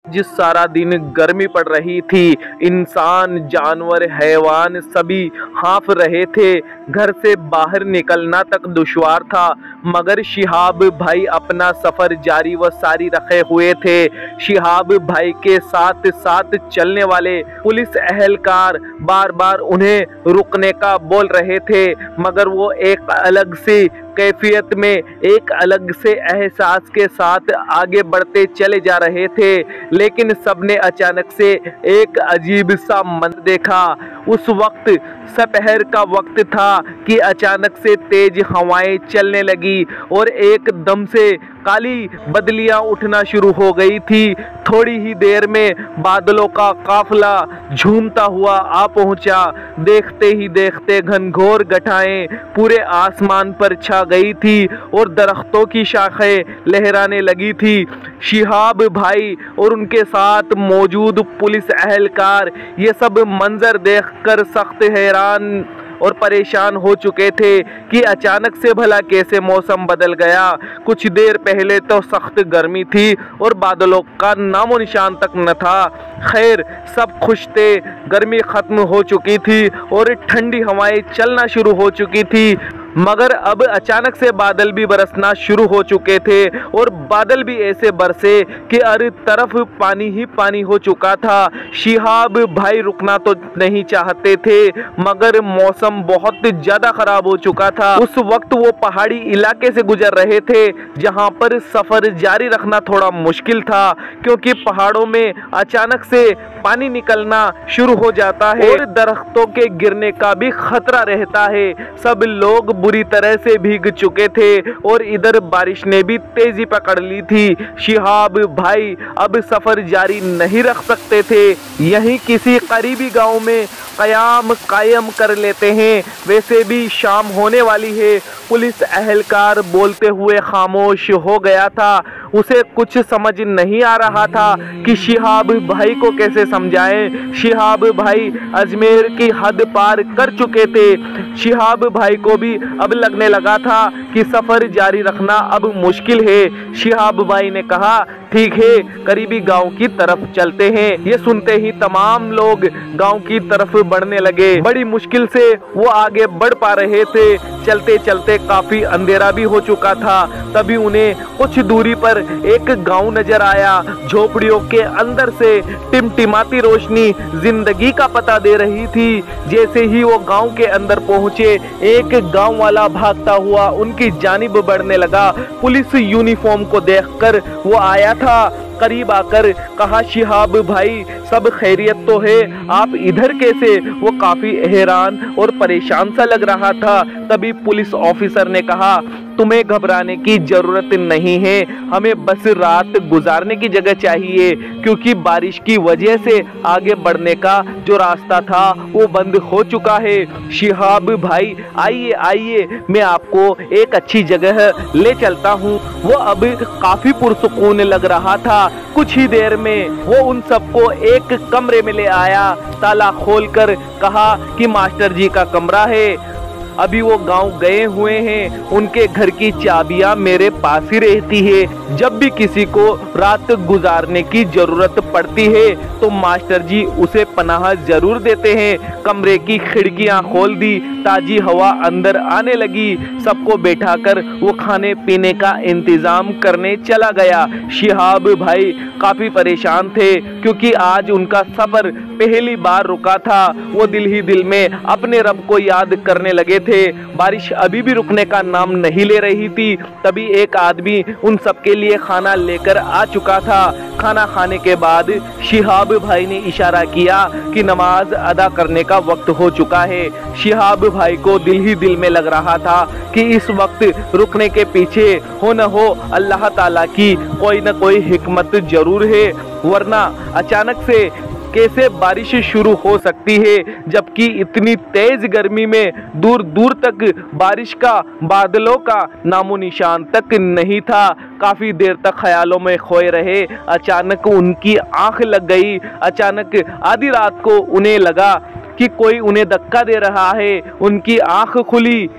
जिस सारा दिन गर्मी पड़ रही थी, इंसान जानवर हैवान सभी हाँफ रहे थे। घर से बाहर निकलना तक दुश्वार था, मगर शिहाब भाई अपना सफर जारी व सारी रखे हुए थे। शिहाब भाई के साथ साथ चलने वाले पुलिस एहलकार बार बार उन्हें रुकने का बोल रहे थे, मगर वो एक अलग सी कैफियत में एक अलग से एहसास के साथ आगे बढ़ते चले जा रहे थे। लेकिन सबने अचानक से एक अजीब सा मंजर देखा। उस वक्त दोपहर का वक्त था कि अचानक से तेज हवाएं चलने लगी और एकदम से काली बदलियां उठना शुरू हो गई थी। थोड़ी ही देर में बादलों का काफिला झूमता हुआ आ पहुंचा। देखते ही देखते घनघोर घटाएं पूरे आसमान पर छा गई थी और दरख्तों की शाखें लहराने लगी थी। शिहाब भाई और उनके साथ मौजूद पुलिस एहलकार ये सब मंजर देखकर सख्त हैरान और परेशान हो चुके थे कि अचानक से भला कैसे मौसम बदल गया। कुछ देर पहले तो सख्त गर्मी थी और बादलों का नामो निशान तक न था। खैर, सब खुश थे, गर्मी खत्म हो चुकी थी और ठंडी हवाएं चलना शुरू हो चुकी थी। मगर अब अचानक से बादल भी बरसना शुरू हो चुके थे और बादल भी ऐसे बरसे कि हर तरफ पानी ही पानी हो चुका था। शिहाब भाई रुकना तो नहीं चाहते थे, मगर मौसम बहुत ज़्यादा खराब हो चुका था। उस वक्त वो पहाड़ी इलाके से गुजर रहे थे जहां पर सफ़र जारी रखना थोड़ा मुश्किल था, क्योंकि पहाड़ों में अचानक से पानी निकलना शुरू हो जाता है और दरख्तों के गिरने का भी खतरा रहता है। सब लोग बुरी तरह से भीग चुके थे और इधर बारिश ने भी तेजी पकड़ ली थी। शिहाब भाई अब सफर जारी नहीं रख सकते थे, यहीं किसी करीबी गांव में कयाम कायम कर लेते हैं। वैसे भी शाम होने वाली है। पुलिस एहलकार बोलते हुए खामोश हो गया था। उसे कुछ समझ नहीं आ रहा था कि शिहाब भाई को कैसे समझाएं। शिहाब भाई अजमेर की हद पार कर चुके थे। शिहाब भाई को भी अब लगने लगा था कि सफर जारी रखना अब मुश्किल है। शिहाब भाई ने कहा, ठीक है, करीबी गांव की तरफ चलते हैं। ये सुनते ही तमाम लोग गांव की तरफ बढ़ने लगे। बड़ी मुश्किल से वो आगे बढ़ पा रहे थे। चलते चलते काफी अंधेरा भी हो चुका था। तभी उन्हें कुछ दूरी पर एक गांव नजर आया। झोपड़ियों के अंदर से टिमटिमाती रोशनी जिंदगी का पता दे रही थी। जैसे ही वो गांव के अंदर पहुंचे, एक गांव वाला भागता हुआ उनकी जानिब बढ़ने लगा। पुलिस यूनिफॉर्म को देखकर वो आया था। करीब आकर कहा, शिहाब भाई, सब खैरियत तो है, आप इधर कैसे? वो काफी हैरान और परेशान सा लग रहा था। तभी पुलिस ऑफिसर ने कहा, तुम्हें घबराने की जरूरत नहीं है, हमें बस रात गुजारने की जगह चाहिए, क्योंकि बारिश की वजह से आगे बढ़ने का जो रास्ता था वो बंद हो चुका है। शिहाब भाई, आइए आइए, मैं आपको एक अच्छी जगह ले चलता हूँ। वो अब काफी पुरसुकून लग रहा था। कुछ ही देर में वो उन सबको एक कमरे में ले आया। ताला खोलकर कहा कि मास्टर जी का कमरा है। अभी वो गांव गए हुए हैं, उनके घर की चाबियां मेरे पास ही रहती है। जब भी किसी को रात गुजारने की जरूरत पड़ती है तो मास्टर जी उसे पनाह जरूर देते हैं। कमरे की खिड़कियां खोल दी, ताजी हवा अंदर आने लगी। सबको बैठाकर वो खाने पीने का इंतजाम करने चला गया। शिहाब भाई काफी परेशान थे, क्योंकि आज उनका सफर पहली बार रुका था। वो दिल ही दिल में अपने रब को याद करने लगे थे। बारिश अभी भी रुकने का नाम नहीं ले रही थी। तभी एक आदमी उन सबके लिए खाना लेकर आ चुका था। खाना खाने के बाद शिहाब भाई ने इशारा किया कि नमाज अदा करने का वक्त हो चुका है। शिहाब भाई को दिल ही दिल में लग रहा था कि इस वक्त रुकने के पीछे हो न हो अल्लाह ताला की कोई न कोई हिकमत जरूर है, वरना अचानक से कैसे बारिश शुरू हो सकती है, जबकि इतनी तेज गर्मी में दूर दूर तक बारिश का, बादलों का नामो निशान तक नहीं था। काफी देर तक ख्यालों में खोए रहे। अचानक उनकी आंख लग गई। अचानक आधी रात को उन्हें लगा कि कोई उन्हें धक्का दे रहा है। उनकी आंख खुली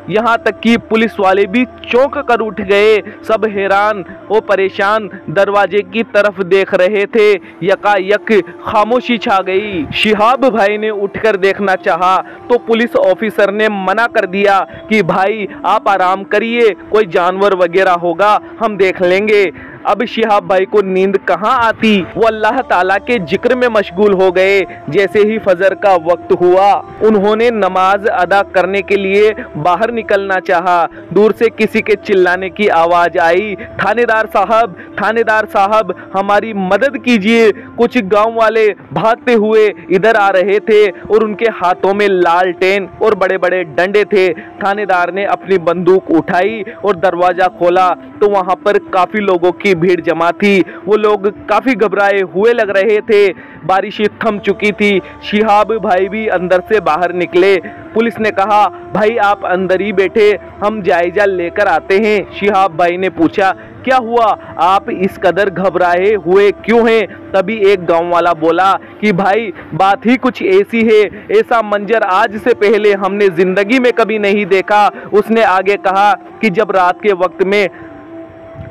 यहाँ तक कि पुलिस वाले भी चौंक कर उठ गए। सब हैरान और परेशान दरवाजे की तरफ देख रहे थे। यकायक खामोशी छा गई। शिहाब भाई ने उठकर देखना चाहा तो पुलिस ऑफिसर ने मना कर दिया कि भाई आप आराम करिए, कोई जानवर वगैरह होगा हम देख लेंगे। अब शिहाब भाई को नींद कहाँ आती, वो अल्लाह ताला के जिक्र में मशगूल हो गए। जैसे ही फजर का वक्त हुआ उन्होंने नमाज अदा करने के लिए बाहर निकलना चाहा। दूर से किसी के चिल्लाने की आवाज आई, थानेदार साहब हमारी मदद कीजिए। कुछ गांव वाले भागते हुए इधर आ रहे थे और उनके हाथों में लालटेन और बड़े बड़े डंडे थे। थानेदार ने अपनी बंदूक उठाई और दरवाजा खोला तो वहां पर काफी लोगों की भीड़ जमा थी। वो लोग काफी घबराए हुए लग रहे थे। बारिश थम चुकी थी। शिहाब भाई भी अंदर से बाहर निकले। पुलिस ने कहा भाई आप अंदर ही बैठे, हम जायजा लेकर आते हैं। शिहाब भाई ने पूछा क्या हुआ, आप इस कदर घबराए हुए क्यों हैं? तभी एक गांव वाला बोला कि भाई बात ही कुछ ऐसी है, ऐसा मंजर आज से पहले हमने जिंदगी में कभी नहीं देखा। उसने आगे कहा कि जब रात के वक्त में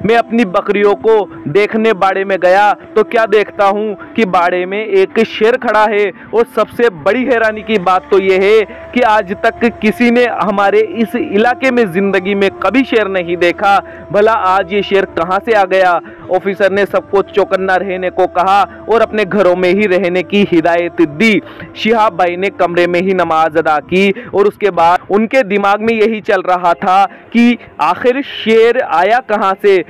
मैं अपनी बकरियों को देखने बाड़े में गया तो क्या देखता हूँ कि बाड़े में एक शेर खड़ा है। और सबसे बड़ी हैरानी की बात तो यह है कि आज तक किसी ने हमारे इस इलाके में जिंदगी में कभी शेर नहीं देखा। भला आज ये शेर कहाँ से आ गया? ऑफिसर ने सबको चौकन्ना रहने को कहा और अपने घरों में ही रहने की हिदायत दी। शिहाब भाई ने कमरे में ही नमाज अदा की और उसके बाद उनके दिमाग में यही चल रहा था कि आखिर शेर आया कहाँ से,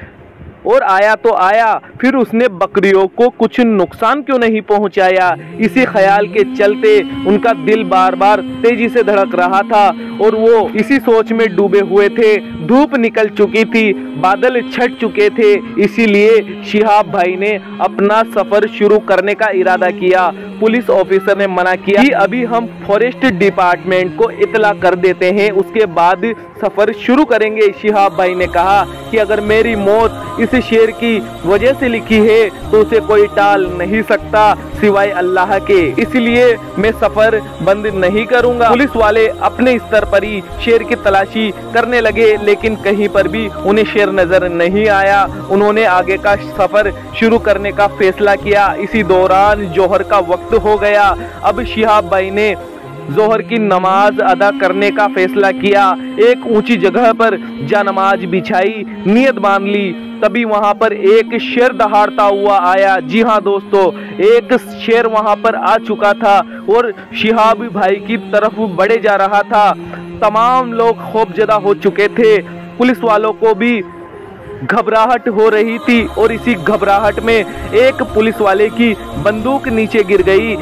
और आया तो आया, फिर उसने बकरियों को कुछ नुकसान क्यों नहीं पहुंचाया। इसी ख्याल के चलते उनका दिल बार बार तेजी से धड़क रहा था और वो इसी सोच में डूबे हुए थे। धूप निकल चुकी थी, बादल छट चुके थे, इसीलिए शिहाब भाई ने अपना सफर शुरू करने का इरादा किया। पुलिस ऑफिसर ने मना किया कि अभी हम फॉरेस्ट डिपार्टमेंट को इतला कर देते हैं, उसके बाद सफर शुरू करेंगे। शिहाब भाई ने कहा कि अगर मेरी मौत इस शेर की वजह से लिखी है तो उसे कोई टाल नहीं सकता सिवाय अल्लाह के, इसलिए मैं सफर बंद नहीं करूंगा। पुलिस वाले अपने स्तर पर ही शेर की तलाशी करने लगे लेकिन कहीं पर भी उन्हें शेर नजर नहीं आया। उन्होंने आगे का सफर शुरू करने का फैसला किया। इसी दौरान जोहर का वक्त हो गया। अब शिहाब भाई ने जोहर की नमाज अदा करने का फैसला किया। एक ऊंची जगह पर जा नमाज बिछाई, नियत बांध ली। तभी वहां पर एक शेर दहाड़ता हुआ आया। जी हाँ दोस्तों, एक शेर वहां पर आ चुका था और शिहाब भाई की तरफ बढ़े जा रहा था। तमाम लोग खौफजदा हो चुके थे। पुलिस वालों को भी घबराहट हो रही थी और इसी घबराहट में एक पुलिस वाले की बंदूक नीचे गिर गई।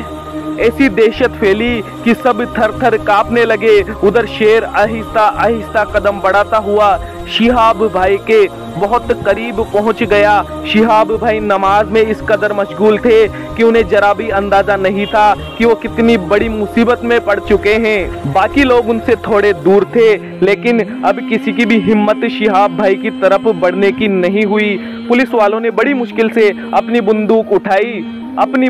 ऐसी दहशत फैली कि सब थर थर कांपने लगे। उधर शेर आहिस्ता आहिस्ता कदम बढ़ाता हुआ शिहाब भाई के बहुत करीब पहुंच गया। शिहाब भाई नमाज में इस कदर मशगूल थे कि उन्हें जरा भी अंदाजा नहीं था कि वो कितनी बड़ी मुसीबत में पड़ चुके हैं। बाकी लोग उनसे थोड़े दूर थे लेकिन अब किसी की भी हिम्मत शिहाब भाई की तरफ बढ़ने की नहीं हुई। पुलिस वालों ने बड़ी मुश्किल से अपनी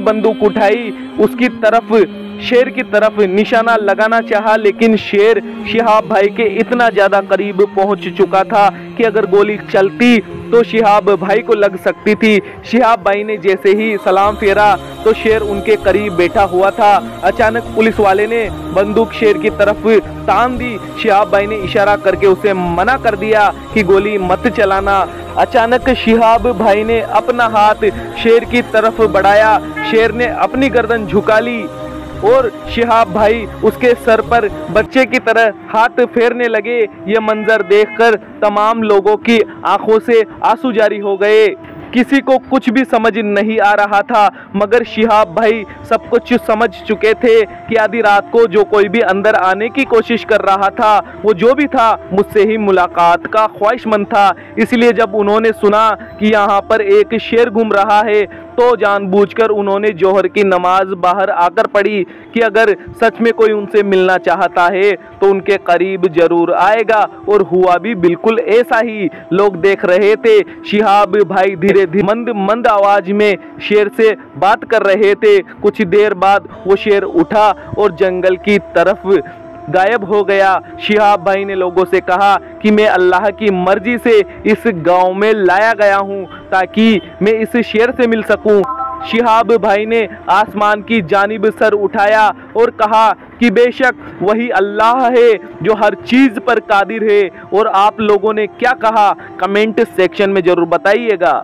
बंदूक उठाई, उसकी तरफ शेर की तरफ निशाना लगाना चाहा लेकिन शेर शिहाब भाई के इतना ज्यादा करीब पहुंच चुका था कि अगर गोली चलती तो शिहाब भाई को लग सकती थी। शिहाब भाई ने जैसे ही सलाम फेरा तो शेर उनके करीब बैठा हुआ था। अचानक पुलिस वाले ने बंदूक शेर की तरफ तान दी। शिहाब भाई ने इशारा करके उसे मना कर दिया कि गोली मत चलाना। अचानक शिहाब भाई ने अपना हाथ शेर की तरफ बढ़ाया। शेर ने अपनी गर्दन झुका ली और शिहाब भाई उसके सर पर बच्चे की तरह हाथ फेरने लगे। ये मंजर देखकर तमाम लोगों की आंखों से आंसू जारी हो गए। किसी को कुछ भी समझ नहीं आ रहा था मगर शिहाब भाई सब कुछ समझ चुके थे कि आधी रात को जो कोई भी अंदर आने की कोशिश कर रहा था वो जो भी था मुझसे ही मुलाकात का ख्वाहिशमंद था। इसलिए जब उन्होंने सुना कि यहाँ पर एक शेर घूम रहा है तो जानबूझकर उन्होंने जोहर की नमाज बाहर आकर पढ़ी कि अगर सच में कोई उनसे मिलना चाहता है तो उनके करीब जरूर आएगा। और हुआ भी बिल्कुल ऐसा ही। लोग देख रहे थे शिहाब भाई धीरे धीरे मंद आवाज में शेर से बात कर रहे थे। कुछ देर बाद वो शेर उठा और जंगल की तरफ गायब हो गया। शिहाब भाई ने लोगों से कहा कि मैं अल्लाह की मर्जी से इस गांव में लाया गया हूं ताकि मैं इस शेर से मिल सकूं। शिहाब भाई ने आसमान की जानिब सर उठाया और कहा कि बेशक वही अल्लाह है जो हर चीज़ पर कादिर है। और आप लोगों ने क्या कहा कमेंट सेक्शन में ज़रूर बताइएगा।